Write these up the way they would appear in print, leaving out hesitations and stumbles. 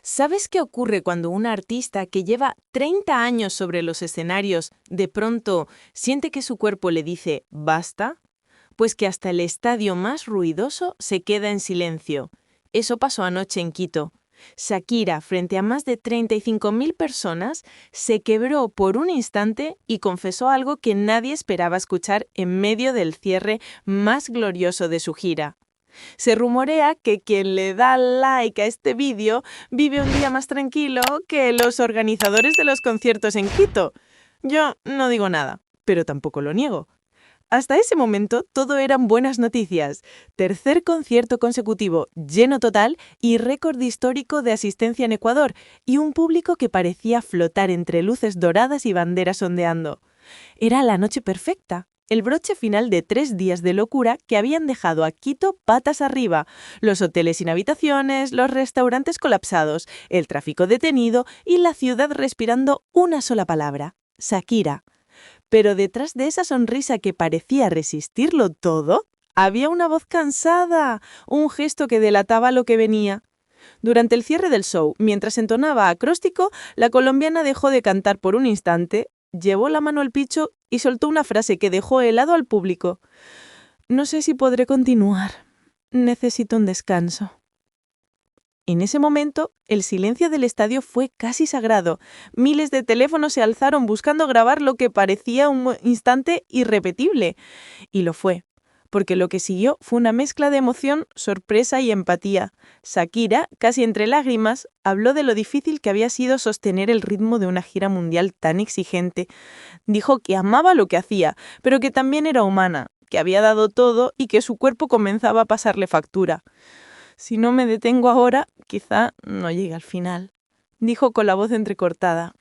¿Sabes qué ocurre cuando un artista que lleva 30 años sobre los escenarios de pronto siente que su cuerpo le dice «basta»? Pues que hasta el estadio más ruidoso se queda en silencio. Eso pasó anoche en Quito. Shakira, frente a más de 35.000 personas, se quebró por un instante y confesó algo que nadie esperaba escuchar en medio del cierre más glorioso de su gira. Se rumorea que quien le da like a este vídeo vive un día más tranquilo que los organizadores de los conciertos en Quito. Yo no digo nada, pero tampoco lo niego. Hasta ese momento todo eran buenas noticias. Tercer concierto consecutivo lleno total y récord histórico de asistencia en Ecuador, y un público que parecía flotar entre luces doradas y banderas ondeando. Era la noche perfecta. El broche final de 3 días de locura que habían dejado a Quito patas arriba, los hoteles sin habitaciones, los restaurantes colapsados, el tráfico detenido y la ciudad respirando una sola palabra: Shakira. Pero detrás de esa sonrisa que parecía resistirlo todo, había una voz cansada, un gesto que delataba lo que venía. Durante el cierre del show, mientras entonaba acróstico, la colombiana dejó de cantar por un instante, llevó la mano al pecho y soltó una frase que dejó helado al público. «No sé si podré continuar. Necesito un descanso». En ese momento, el silencio del estadio fue casi sagrado. Miles de teléfonos se alzaron buscando grabar lo que parecía un instante irrepetible. Y lo fue, porque lo que siguió fue una mezcla de emoción, sorpresa y empatía. Shakira, casi entre lágrimas, habló de lo difícil que había sido sostener el ritmo de una gira mundial tan exigente. Dijo que amaba lo que hacía, pero que también era humana, que había dado todo y que su cuerpo comenzaba a pasarle factura. «Si no me detengo ahora, quizá no llegue al final», dijo con la voz entrecortada.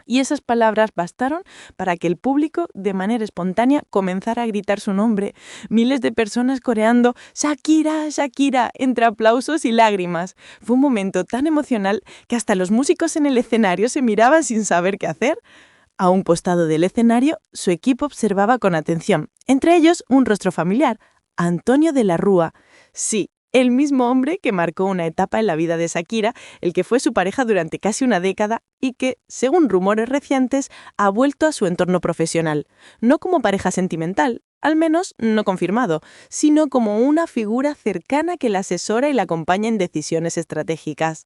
Y esas palabras bastaron para que el público, de manera espontánea, comenzara a gritar su nombre. Miles de personas coreando «Shakira, Shakira», entre aplausos y lágrimas. Fue un momento tan emocional que hasta los músicos en el escenario se miraban sin saber qué hacer. A un costado del escenario, su equipo observaba con atención. Entre ellos, un rostro familiar: Antonio de la Rúa. Sí, el mismo hombre que marcó una etapa en la vida de Shakira, el que fue su pareja durante casi una década y que, según rumores recientes, ha vuelto a su entorno profesional. No como pareja sentimental, al menos no confirmado, sino como una figura cercana que la asesora y la acompaña en decisiones estratégicas.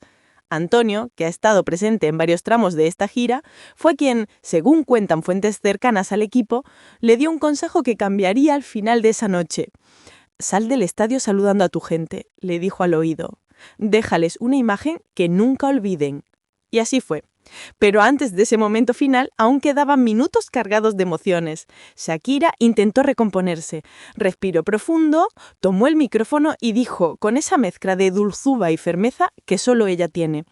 Antonio, que ha estado presente en varios tramos de esta gira, fue quien, según cuentan fuentes cercanas al equipo, le dio un consejo que cambiaría al final de esa noche. «Sal del estadio saludando a tu gente», le dijo al oído. «Déjales una imagen que nunca olviden». Y así fue. Pero antes de ese momento final, aún quedaban minutos cargados de emociones. Shakira intentó recomponerse. Respiró profundo, tomó el micrófono y dijo, con esa mezcla de dulzura y firmeza que solo ella tiene: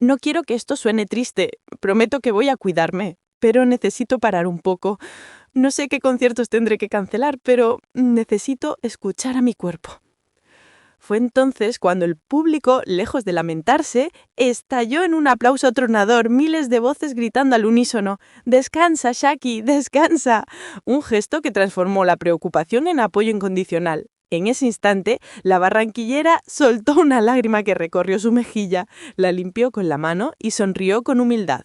«No quiero que esto suene triste. Prometo que voy a cuidarme. Pero necesito parar un poco. No sé qué conciertos tendré que cancelar, pero necesito escuchar a mi cuerpo». Fue entonces cuando el público, lejos de lamentarse, estalló en un aplauso atronador, miles de voces gritando al unísono: «¡Descansa, Shaki, descansa!», un gesto que transformó la preocupación en apoyo incondicional. En ese instante, la barranquillera soltó una lágrima que recorrió su mejilla, la limpió con la mano y sonrió con humildad.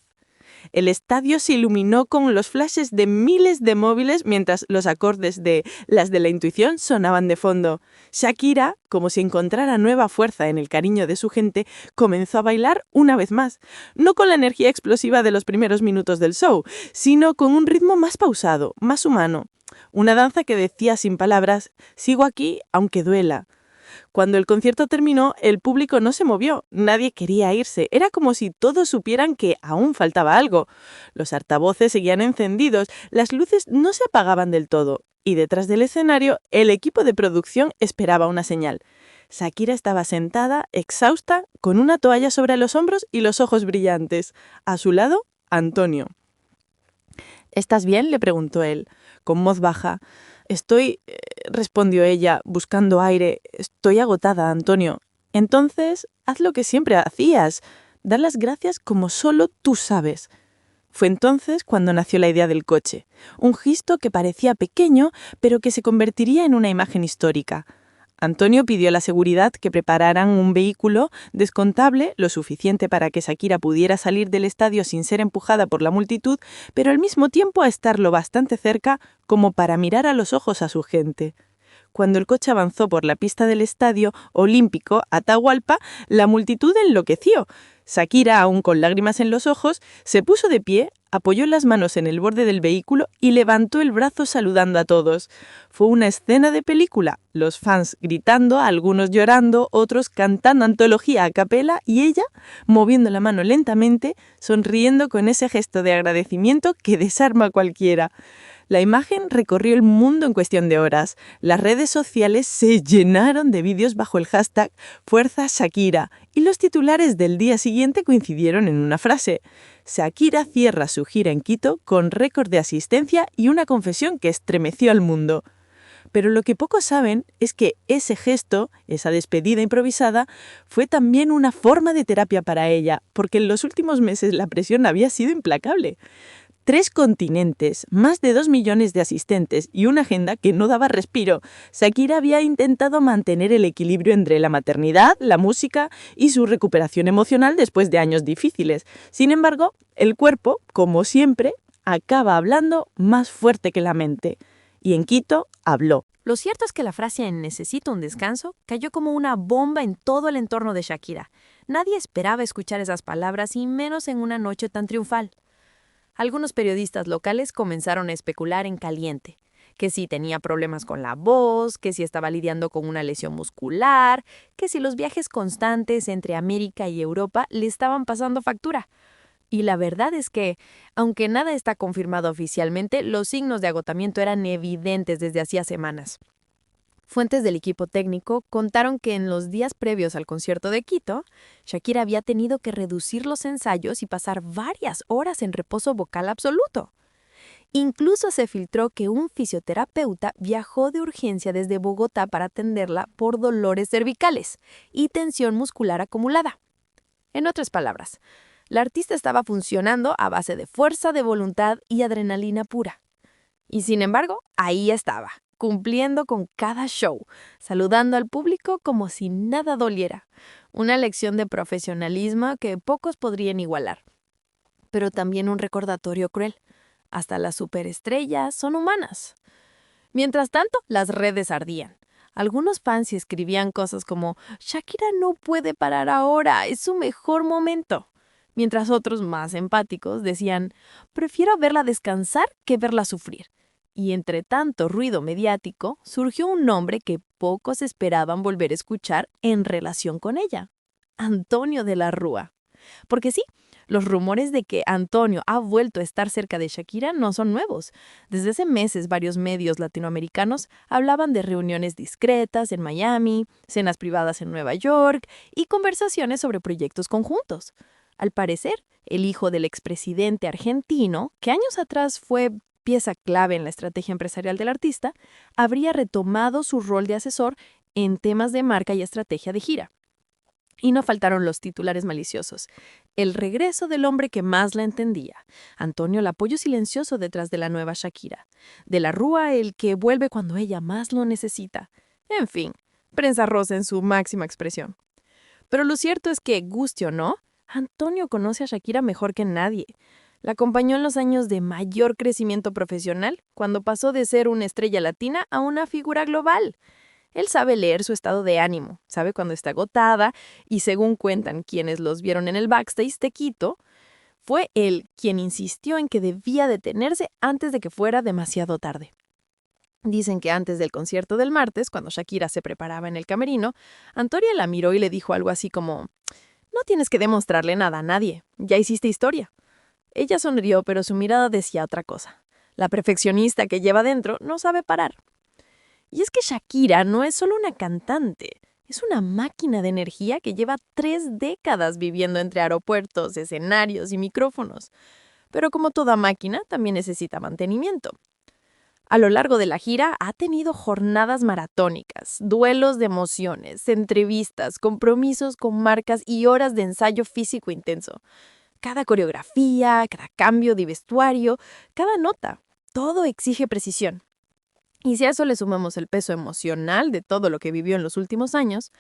El estadio se iluminó con los flashes de miles de móviles mientras los acordes de Las de la Intuición sonaban de fondo. Shakira, como si encontrara nueva fuerza en el cariño de su gente, comenzó a bailar una vez más, no con la energía explosiva de los primeros minutos del show, sino con un ritmo más pausado, más humano. Una danza que decía sin palabras: «Sigo aquí aunque duela». Cuando el concierto terminó, el público no se movió, nadie quería irse. Era como si todos supieran que aún faltaba algo. Los altavoces seguían encendidos, las luces no se apagaban del todo, y detrás del escenario, el equipo de producción esperaba una señal. Shakira estaba sentada, exhausta, con una toalla sobre los hombros y los ojos brillantes. A su lado, Antonio. «¿Estás bien?», le preguntó él, con voz baja. «Estoy», respondió ella, buscando aire. «Estoy agotada, Antonio». «Entonces, haz lo que siempre hacías. Dar las gracias como solo tú sabes». Fue entonces cuando nació la idea del coche. Un gesto que parecía pequeño, pero que se convertiría en una imagen histórica. Antonio pidió a la seguridad que prepararan un vehículo descontable, lo suficiente para que Shakira pudiera salir del estadio sin ser empujada por la multitud, pero al mismo tiempo a estar lo bastante cerca como para mirar a los ojos a su gente. Cuando el coche avanzó por la pista del Estadio Olímpico Atahualpa, la multitud enloqueció. Shakira, aún con lágrimas en los ojos, se puso de pie, apoyó las manos en el borde del vehículo y levantó el brazo saludando a todos. Fue una escena de película, los fans gritando, algunos llorando, otros cantando antología a capela y ella, moviendo la mano lentamente, sonriendo con ese gesto de agradecimiento que desarma a cualquiera. La imagen recorrió el mundo en cuestión de horas. Las redes sociales se llenaron de vídeos bajo el hashtag Fuerza Shakira y los titulares del día siguiente coincidieron en una frase. Shakira cierra su gira en Quito con récord de asistencia y una confesión que estremeció al mundo. Pero lo que pocos saben es que ese gesto, esa despedida improvisada, fue también una forma de terapia para ella, porque en los últimos meses la presión había sido implacable. 3 continentes, más de 2 millones de asistentes y una agenda que no daba respiro. Shakira había intentado mantener el equilibrio entre la maternidad, la música y su recuperación emocional después de años difíciles. Sin embargo, el cuerpo, como siempre, acaba hablando más fuerte que la mente. Y en Quito habló. Lo cierto es que la frase «necesito un descanso» cayó como una bomba en todo el entorno de Shakira. Nadie esperaba escuchar esas palabras y menos en una noche tan triunfal. Algunos periodistas locales comenzaron a especular en caliente, que si tenía problemas con la voz, que si estaba lidiando con una lesión muscular, que si los viajes constantes entre América y Europa le estaban pasando factura. Y la verdad es que, aunque nada está confirmado oficialmente, los signos de agotamiento eran evidentes desde hacía semanas. Fuentes del equipo técnico contaron que en los días previos al concierto de Quito, Shakira había tenido que reducir los ensayos y pasar varias horas en reposo vocal absoluto. Incluso se filtró que un fisioterapeuta viajó de urgencia desde Bogotá para atenderla por dolores cervicales y tensión muscular acumulada. En otras palabras, la artista estaba funcionando a base de fuerza de voluntad y adrenalina pura. Y sin embargo, ahí estaba, cumpliendo con cada show, saludando al público como si nada doliera. Una lección de profesionalismo que pocos podrían igualar. Pero también un recordatorio cruel. Hasta las superestrellas son humanas. Mientras tanto, las redes ardían. Algunos fans escribían cosas como «Shakira no puede parar ahora, es su mejor momento». Mientras otros, más empáticos, decían «prefiero verla descansar que verla sufrir». Y entre tanto ruido mediático, surgió un nombre que pocos esperaban volver a escuchar en relación con ella: Antonio de la Rúa. Porque sí, los rumores de que Antonio ha vuelto a estar cerca de Shakira no son nuevos. Desde hace meses varios medios latinoamericanos hablaban de reuniones discretas en Miami, cenas privadas en Nueva York y conversaciones sobre proyectos conjuntos. Al parecer, el hijo del expresidente argentino, que años atrás fue pieza clave en la estrategia empresarial del artista, habría retomado su rol de asesor en temas de marca y estrategia de gira. Y no faltaron los titulares maliciosos. El regreso del hombre que más la entendía. Antonio, el apoyo silencioso detrás de la nueva Shakira. De la Rúa, el que vuelve cuando ella más lo necesita. En fin, prensa rosa en su máxima expresión. Pero lo cierto es que, guste o no, Antonio conoce a Shakira mejor que nadie. La acompañó en los años de mayor crecimiento profesional, cuando pasó de ser una estrella latina a una figura global. Él sabe leer su estado de ánimo, sabe cuando está agotada, y según cuentan quienes los vieron en el backstage de Quito, fue él quien insistió en que debía detenerse antes de que fuera demasiado tarde. Dicen que antes del concierto del martes, cuando Shakira se preparaba en el camerino, Antonio la miró y le dijo algo así como: «No tienes que demostrarle nada a nadie, ya hiciste historia». Ella sonrió, pero su mirada decía otra cosa. La perfeccionista que lleva dentro no sabe parar. Y es que Shakira no es solo una cantante, es una máquina de energía que lleva 3 décadas viviendo entre aeropuertos, escenarios y micrófonos. Pero como toda máquina, también necesita mantenimiento. A lo largo de la gira ha tenido jornadas maratónicas, duelos de emociones, entrevistas, compromisos con marcas y horas de ensayo físico intenso. Cada coreografía, cada cambio de vestuario, cada nota, todo exige precisión. Y si a eso le sumamos el peso emocional de todo lo que vivió en los últimos años,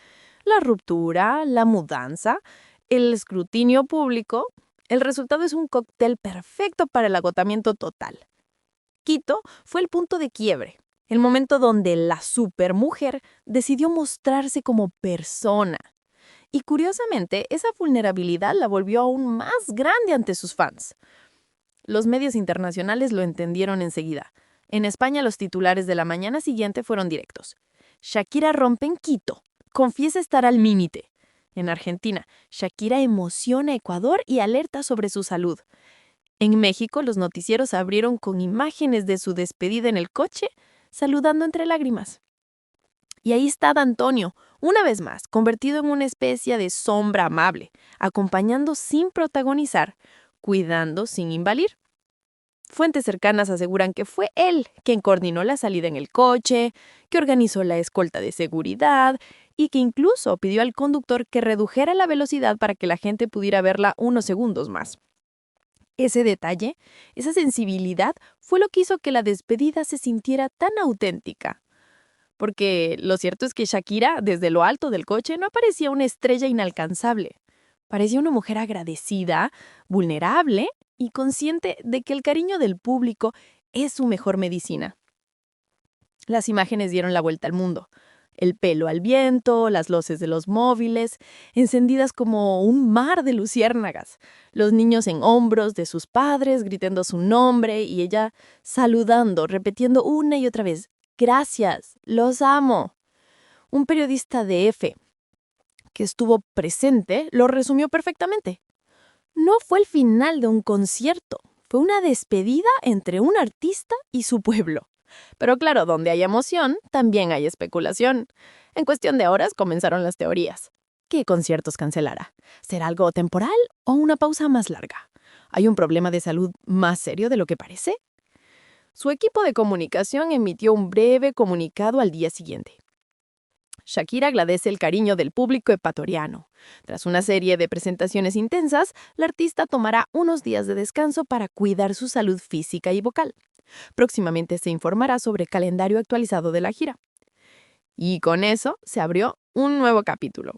la ruptura, la mudanza, el escrutinio público, el resultado es un cóctel perfecto para el agotamiento total. Quito fue el punto de quiebre, el momento donde la supermujer decidió mostrarse como persona. Y curiosamente, esa vulnerabilidad la volvió aún más grande ante sus fans. Los medios internacionales lo entendieron enseguida. En España, los titulares de la mañana siguiente fueron directos. Shakira rompe en Quito, confiesa estar al límite. En Argentina, Shakira emociona a Ecuador y alerta sobre su salud. En México, los noticieros abrieron con imágenes de su despedida en el coche, saludando entre lágrimas. Y ahí estaba Antonio, una vez más, convertido en una especie de sombra amable, acompañando sin protagonizar, cuidando sin invadir. Fuentes cercanas aseguran que fue él quien coordinó la salida en el coche, que organizó la escolta de seguridad y que incluso pidió al conductor que redujera la velocidad para que la gente pudiera verla unos segundos más. Ese detalle, esa sensibilidad, fue lo que hizo que la despedida se sintiera tan auténtica. Porque lo cierto es que Shakira, desde lo alto del coche, no parecía una estrella inalcanzable. Parecía una mujer agradecida, vulnerable y consciente de que el cariño del público es su mejor medicina. Las imágenes dieron la vuelta al mundo. El pelo al viento, las luces de los móviles, encendidas como un mar de luciérnagas, los niños en hombros de sus padres gritando su nombre y ella saludando, repitiendo una y otra vez, «Gracias, los amo». Un periodista de EFE, que estuvo presente, lo resumió perfectamente. No fue el final de un concierto, fue una despedida entre un artista y su pueblo. Pero claro, donde hay emoción, también hay especulación. En cuestión de horas comenzaron las teorías. ¿Qué conciertos cancelará? ¿Será algo temporal o una pausa más larga? ¿Hay un problema de salud más serio de lo que parece? Su equipo de comunicación emitió un breve comunicado al día siguiente. Shakira agradece el cariño del público ecuatoriano. Tras una serie de presentaciones intensas, la artista tomará unos días de descanso para cuidar su salud física y vocal. Próximamente se informará sobre el calendario actualizado de la gira. Y con eso se abrió un nuevo capítulo.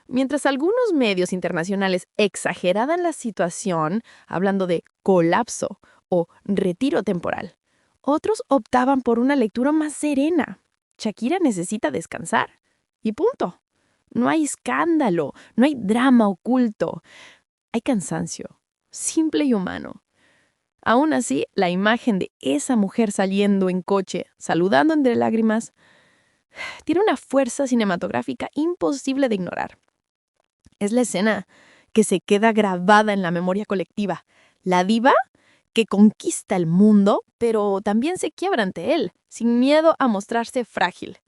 Mientras algunos medios internacionales exageraban la situación, hablando de colapso o retiro temporal, otros optaban por una lectura más serena. Shakira necesita descansar. Y punto. No hay escándalo, no hay drama oculto. Hay cansancio, simple y humano. Aún así, la imagen de esa mujer saliendo en coche, saludando entre lágrimas, tiene una fuerza cinematográfica imposible de ignorar. Es la escena que se queda grabada en la memoria colectiva. La diva que conquista el mundo, pero también se quiebra ante él, sin miedo a mostrarse frágil.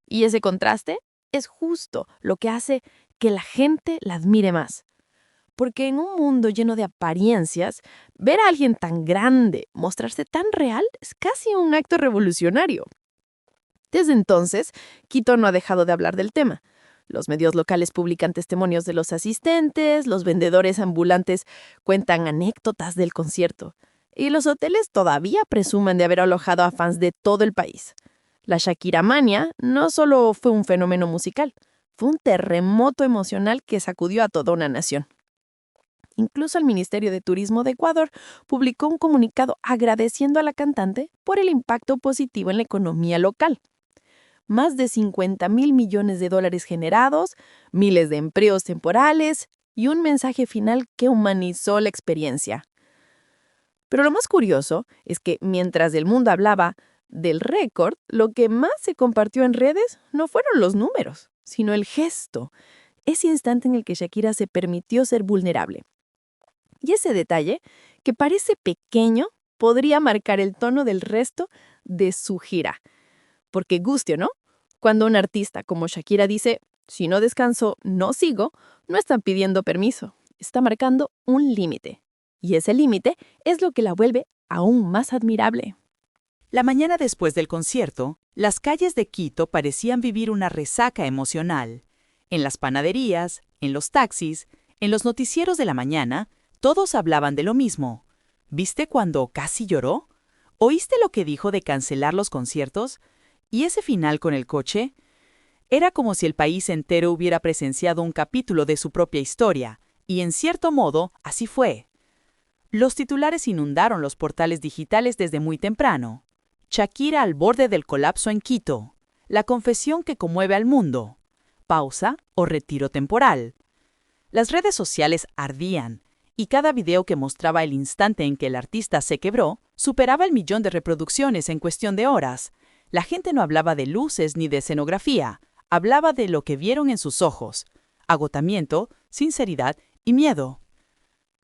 Y ese contraste es justo lo que hace que la gente la admire más. Porque en un mundo lleno de apariencias, ver a alguien tan grande, mostrarse tan real, es casi un acto revolucionario. Desde entonces, Quito no ha dejado de hablar del tema. Los medios locales publican testimonios de los asistentes, los vendedores ambulantes cuentan anécdotas del concierto, y los hoteles todavía presumen de haber alojado a fans de todo el país. La Shakira Mania no solo fue un fenómeno musical, fue un terremoto emocional que sacudió a toda una nación. Incluso el Ministerio de Turismo de Ecuador publicó un comunicado agradeciendo a la cantante por el impacto positivo en la economía local. Más de 50.000 millones de dólares generados, miles de empleos temporales y un mensaje final que humanizó la experiencia. Pero lo más curioso es que mientras el mundo hablaba del récord, lo que más se compartió en redes no fueron los números, sino el gesto, ese instante en el que Shakira se permitió ser vulnerable. Y ese detalle, que parece pequeño, podría marcar el tono del resto de su gira. Porque guste o no, cuando un artista como Shakira dice, si no descanso, no sigo, no están pidiendo permiso, está marcando un límite. Y ese límite es lo que la vuelve aún más admirable. La mañana después del concierto, las calles de Quito parecían vivir una resaca emocional. En las panaderías, en los taxis, en los noticieros de la mañana, todos hablaban de lo mismo. ¿Viste cuando casi lloró? ¿Oíste lo que dijo de cancelar los conciertos? ¿Y ese final con el coche? Era como si el país entero hubiera presenciado un capítulo de su propia historia, y en cierto modo, así fue. Los titulares inundaron los portales digitales desde muy temprano. Shakira al borde del colapso en Quito. La confesión que conmueve al mundo. Pausa o retiro temporal. Las redes sociales ardían, y cada video que mostraba el instante en que el artista se quebró superaba el 1.000.000 de reproducciones en cuestión de horas. La gente no hablaba de luces ni de escenografía, hablaba de lo que vieron en sus ojos: agotamiento, sinceridad y miedo.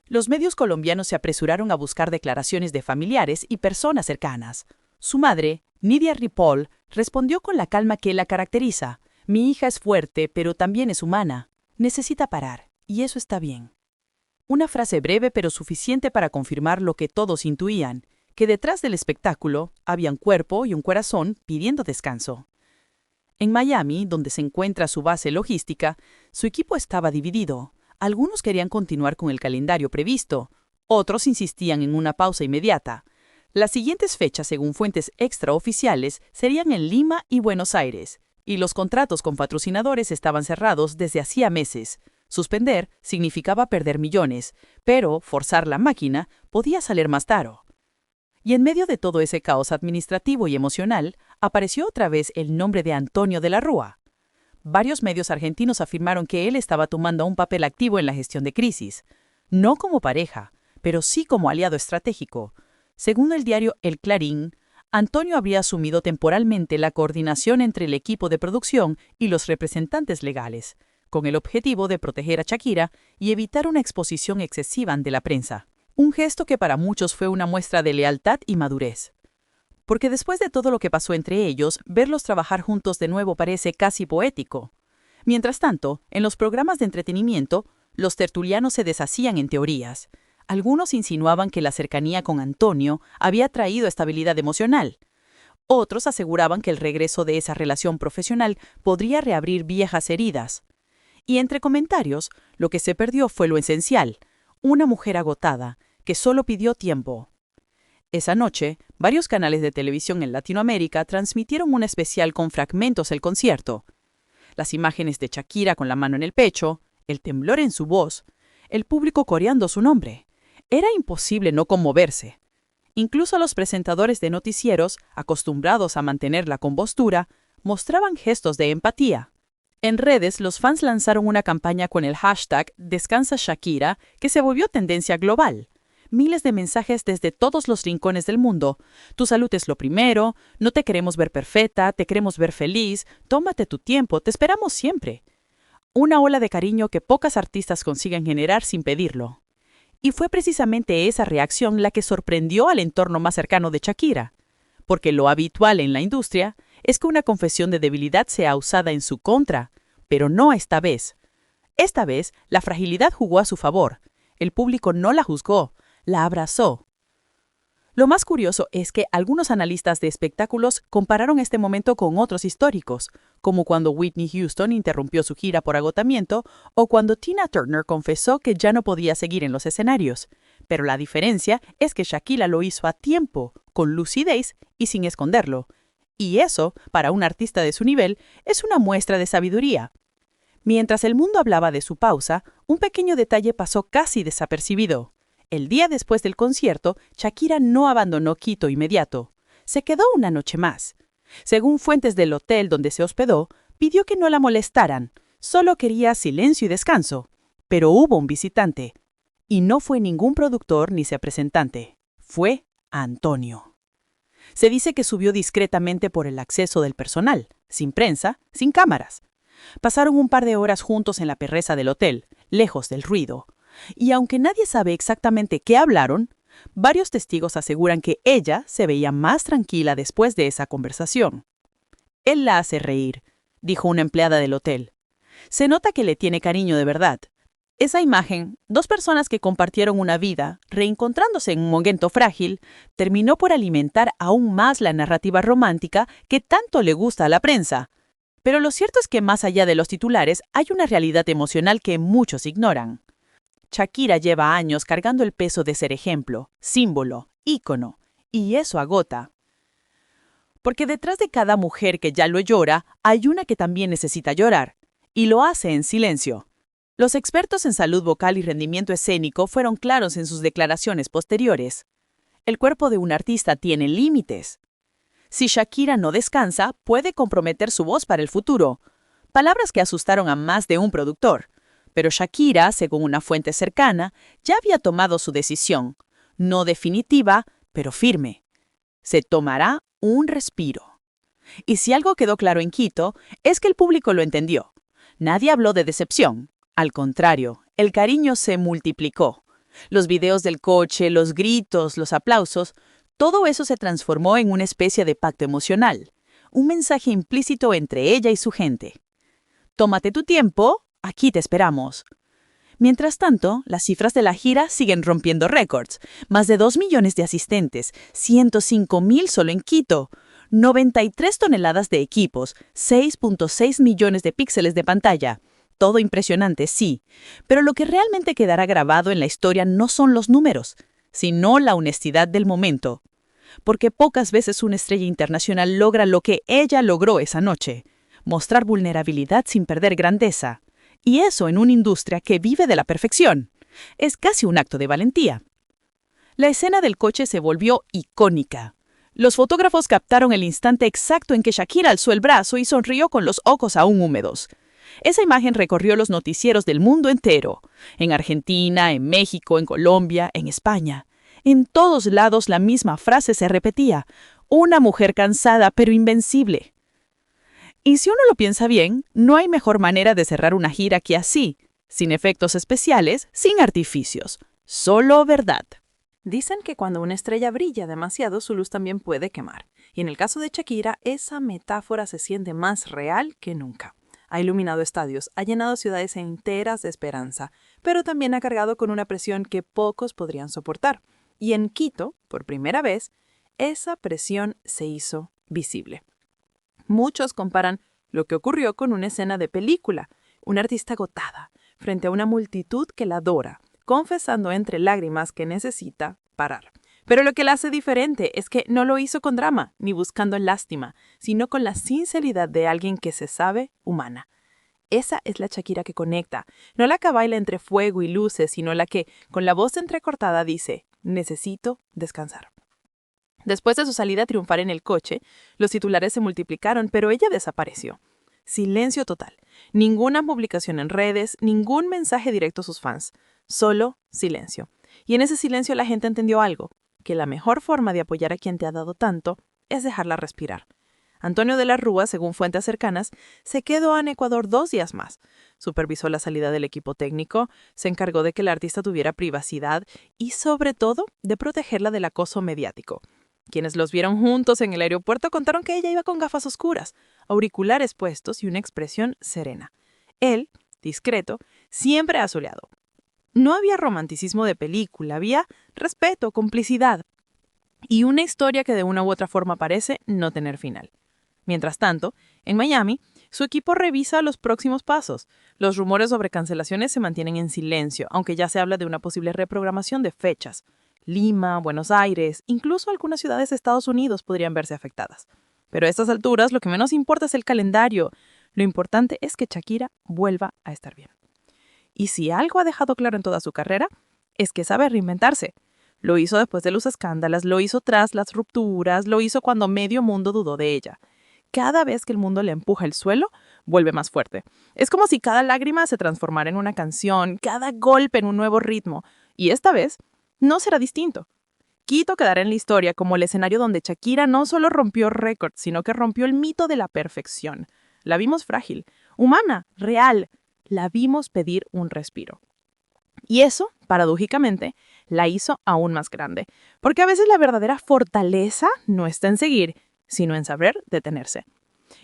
Los medios colombianos se apresuraron a buscar declaraciones de familiares y personas cercanas. Su madre, Nidia Ripoll, respondió con la calma que la caracteriza: «Mi hija es fuerte, pero también es humana. Necesita parar, y eso está bien». Una frase breve pero suficiente para confirmar lo que todos intuían, que detrás del espectáculo había un cuerpo y un corazón pidiendo descanso. En Miami, donde se encuentra su base logística, su equipo estaba dividido. Algunos querían continuar con el calendario previsto, otros insistían en una pausa inmediata. Las siguientes fechas, según fuentes extraoficiales, serían en Lima y Buenos Aires, y los contratos con patrocinadores estaban cerrados desde hacía meses. Suspender significaba perder millones, pero forzar la máquina podía salir más caro. Y en medio de todo ese caos administrativo y emocional, apareció otra vez el nombre de Antonio de la Rúa. Varios medios argentinos afirmaron que él estaba tomando un papel activo en la gestión de crisis, no como pareja, pero sí como aliado estratégico. Según el diario El Clarín, Antonio habría asumido temporalmente la coordinación entre el equipo de producción y los representantes legales, con el objetivo de proteger a Shakira y evitar una exposición excesiva ante la prensa. Un gesto que para muchos fue una muestra de lealtad y madurez. Porque después de todo lo que pasó entre ellos, verlos trabajar juntos de nuevo parece casi poético. Mientras tanto, en los programas de entretenimiento, los tertulianos se deshacían en teorías. Algunos insinuaban que la cercanía con Antonio había traído estabilidad emocional. Otros aseguraban que el regreso de esa relación profesional podría reabrir viejas heridas. Y entre comentarios, lo que se perdió fue lo esencial: una mujer agotada, que solo pidió tiempo. Esa noche, varios canales de televisión en Latinoamérica transmitieron un especial con fragmentos del concierto. Las imágenes de Shakira con la mano en el pecho, el temblor en su voz, el público coreando su nombre. Era imposible no conmoverse. Incluso los presentadores de noticieros, acostumbrados a mantener la compostura, mostraban gestos de empatía. En redes, los fans lanzaron una campaña con el hashtag Descansa Shakira, que se volvió tendencia global. Miles de mensajes desde todos los rincones del mundo. Tu salud es lo primero, no te queremos ver perfecta, te queremos ver feliz, tómate tu tiempo, te esperamos siempre. Una ola de cariño que pocas artistas consiguen generar sin pedirlo. Y fue precisamente esa reacción la que sorprendió al entorno más cercano de Shakira. Porque lo habitual en la industria es que una confesión de debilidad sea usada en su contra, pero no esta vez. Esta vez, la fragilidad jugó a su favor. El público no la juzgó, la abrazó. Lo más curioso es que algunos analistas de espectáculos compararon este momento con otros históricos, como cuando Whitney Houston interrumpió su gira por agotamiento o cuando Tina Turner confesó que ya no podía seguir en los escenarios. Pero la diferencia es que Shakira lo hizo a tiempo, con lucidez y sin esconderlo. Y eso, para un artista de su nivel, es una muestra de sabiduría. Mientras el mundo hablaba de su pausa, un pequeño detalle pasó casi desapercibido. El día después del concierto, Shakira no abandonó Quito inmediato. Se quedó una noche más. Según fuentes del hotel donde se hospedó, pidió que no la molestaran. Solo quería silencio y descanso. Pero hubo un visitante. Y no fue ningún productor ni representante. Fue Antonio. Se dice que subió discretamente por el acceso del personal, sin prensa, sin cámaras. Pasaron un par de horas juntos en la terraza del hotel, lejos del ruido. Y aunque nadie sabe exactamente qué hablaron, varios testigos aseguran que ella se veía más tranquila después de esa conversación. «Él la hace reír», dijo una empleada del hotel. «Se nota que le tiene cariño de verdad». Esa imagen, dos personas que compartieron una vida, reencontrándose en un momento frágil, terminó por alimentar aún más la narrativa romántica que tanto le gusta a la prensa. Pero lo cierto es que más allá de los titulares hay una realidad emocional que muchos ignoran. Shakira lleva años cargando el peso de ser ejemplo, símbolo, ícono, Y eso agota. Porque detrás de cada mujer que ya lo llora, hay una que también necesita llorar, y lo hace en silencio. Los expertos en salud vocal y rendimiento escénico fueron claros en sus declaraciones posteriores. El cuerpo de un artista tiene límites. Si Shakira no descansa, puede comprometer su voz para el futuro. Palabras que asustaron a más de un productor. Pero Shakira, según una fuente cercana, ya había tomado su decisión. No definitiva, pero firme. Se tomará un respiro. Y si algo quedó claro en Quito, es que el público lo entendió. Nadie habló de decepción. Al contrario, el cariño se multiplicó. Los videos del coche, los gritos, los aplausos, todo eso se transformó en una especie de pacto emocional. Un mensaje implícito entre ella y su gente. Tómate tu tiempo, aquí te esperamos. Mientras tanto, las cifras de la gira siguen rompiendo récords. Más de 2 millones de asistentes, 105,000 solo en Quito, 93 toneladas de equipos, 6.6 millones de píxeles de pantalla. Todo impresionante, sí, pero lo que realmente quedará grabado en la historia no son los números, sino la honestidad del momento. Porque pocas veces una estrella internacional logra lo que ella logró esa noche, mostrar vulnerabilidad sin perder grandeza. Y eso en una industria que vive de la perfección. Es casi un acto de valentía. La escena del coche se volvió icónica. Los fotógrafos captaron el instante exacto en que Shakira alzó el brazo y sonrió con los ojos aún húmedos. Esa imagen recorrió los noticieros del mundo entero. En Argentina, en México, en Colombia, en España. En todos lados la misma frase se repetía. Una mujer cansada pero invencible. Y si uno lo piensa bien, no hay mejor manera de cerrar una gira que así, sin efectos especiales, sin artificios. Solo verdad. Dicen que cuando una estrella brilla demasiado, su luz también puede quemar. Y en el caso de Shakira, esa metáfora se siente más real que nunca. Ha iluminado estadios, ha llenado ciudades enteras de esperanza, pero también ha cargado con una presión que pocos podrían soportar. Y en Quito, por primera vez, esa presión se hizo visible. Muchos comparan lo que ocurrió con una escena de película, una artista agotada, frente a una multitud que la adora, confesando entre lágrimas que necesita parar. Pero lo que la hace diferente es que no lo hizo con drama, ni buscando lástima, sino con la sinceridad de alguien que se sabe humana. Esa es la Shakira que conecta, no la que baila entre fuego y luces, sino la que, con la voz entrecortada, dice, necesito descansar. Después de su salida a triunfar en el coche, los titulares se multiplicaron, pero ella desapareció. Silencio total. Ninguna publicación en redes, ningún mensaje directo a sus fans. Solo silencio. Y en ese silencio la gente entendió algo, que la mejor forma de apoyar a quien te ha dado tanto es dejarla respirar. Antonio de la Rúa, según fuentes cercanas, se quedó en Ecuador 2 días más. Supervisó la salida del equipo técnico, se encargó de que el artista tuviera privacidad y, sobre todo, de protegerla del acoso mediático. Quienes los vieron juntos en el aeropuerto contaron que ella iba con gafas oscuras, auriculares puestos y una expresión serena. Él, discreto, siempre asoleado. No había romanticismo de película, había respeto, complicidad y una historia que de una u otra forma parece no tener final. Mientras tanto, en Miami, su equipo revisa los próximos pasos. Los rumores sobre cancelaciones se mantienen en silencio, aunque ya se habla de una posible reprogramación de fechas. Lima, Buenos Aires, incluso algunas ciudades de Estados Unidos podrían verse afectadas. Pero a estas alturas lo que menos importa es el calendario. Lo importante es que Shakira vuelva a estar bien. Y si algo ha dejado claro en toda su carrera, es que sabe reinventarse. Lo hizo después de los escándalos, lo hizo tras las rupturas, lo hizo cuando medio mundo dudó de ella. Cada vez que el mundo le empuja el suelo, vuelve más fuerte. Es como si cada lágrima se transformara en una canción, cada golpe en un nuevo ritmo. Y esta vez no será distinto. Quito quedará en la historia como el escenario donde Shakira no solo rompió récords, sino que rompió el mito de la perfección. La vimos frágil, humana, real. La vimos pedir un respiro. Y eso, paradójicamente, la hizo aún más grande. Porque a veces la verdadera fortaleza no está en seguir, sino en saber detenerse.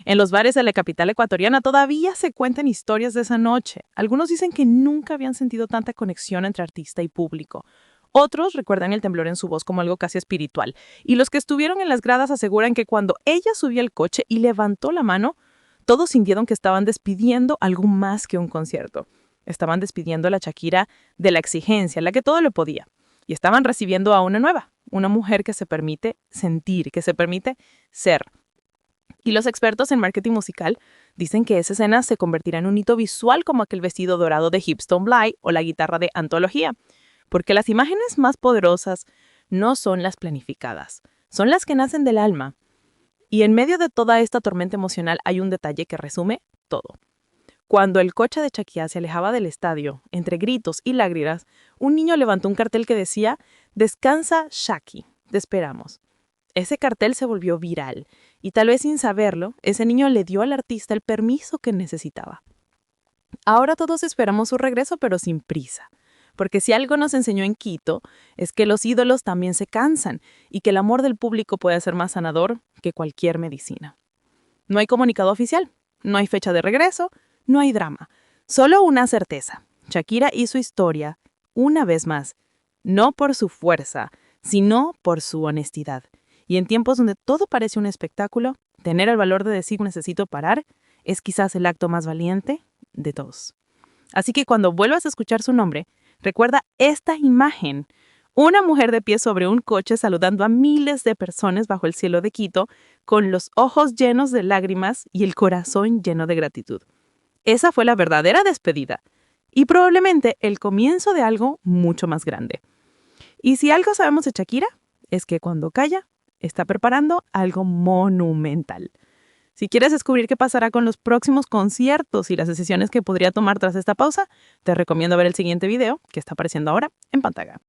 En los bares de la capital ecuatoriana todavía se cuentan historias de esa noche. Algunos dicen que nunca habían sentido tanta conexión entre artista y público. Otros recuerdan el temblor en su voz como algo casi espiritual. Y los que estuvieron en las gradas aseguran que cuando ella subió al coche y levantó la mano, todos sintieron que estaban despidiendo algo más que un concierto. Estaban despidiendo a la Shakira de la exigencia, la que todo lo podía. Y estaban recibiendo a una nueva, una mujer que se permite sentir, que se permite ser. Y los expertos en marketing musical dicen que esa escena se convertirá en un hito visual como aquel vestido dorado de Hips Don't Lie o la guitarra de Antología, porque las imágenes más poderosas no son las planificadas, son las que nacen del alma. Y en medio de toda esta tormenta emocional hay un detalle que resume todo. Cuando el coche de Shakira se alejaba del estadio, entre gritos y lágrimas, un niño levantó un cartel que decía «Descansa, Shaki, te esperamos». Ese cartel se volvió viral y tal vez sin saberlo, ese niño le dio al artista el permiso que necesitaba. Ahora todos esperamos su regreso, pero sin prisa. Porque si algo nos enseñó en Quito, es que los ídolos también se cansan y que el amor del público puede ser más sanador que cualquier medicina. No hay comunicado oficial, no hay fecha de regreso, no hay drama. Solo una certeza. Shakira hizo historia, una vez más, no por su fuerza, sino por su honestidad. Y en tiempos donde todo parece un espectáculo, tener el valor de decir necesito parar es quizás el acto más valiente de todos. Así que cuando vuelvas a escuchar su nombre, recuerda esta imagen. Una mujer de pie sobre un coche saludando a miles de personas bajo el cielo de Quito, con los ojos llenos de lágrimas y el corazón lleno de gratitud. Esa fue la verdadera despedida y probablemente el comienzo de algo mucho más grande. Y si algo sabemos de Shakira, es que cuando calla, está preparando algo monumental. Si quieres descubrir qué pasará con los próximos conciertos y las decisiones que podría tomar tras esta pausa, te recomiendo ver el siguiente video que está apareciendo ahora en pantalla.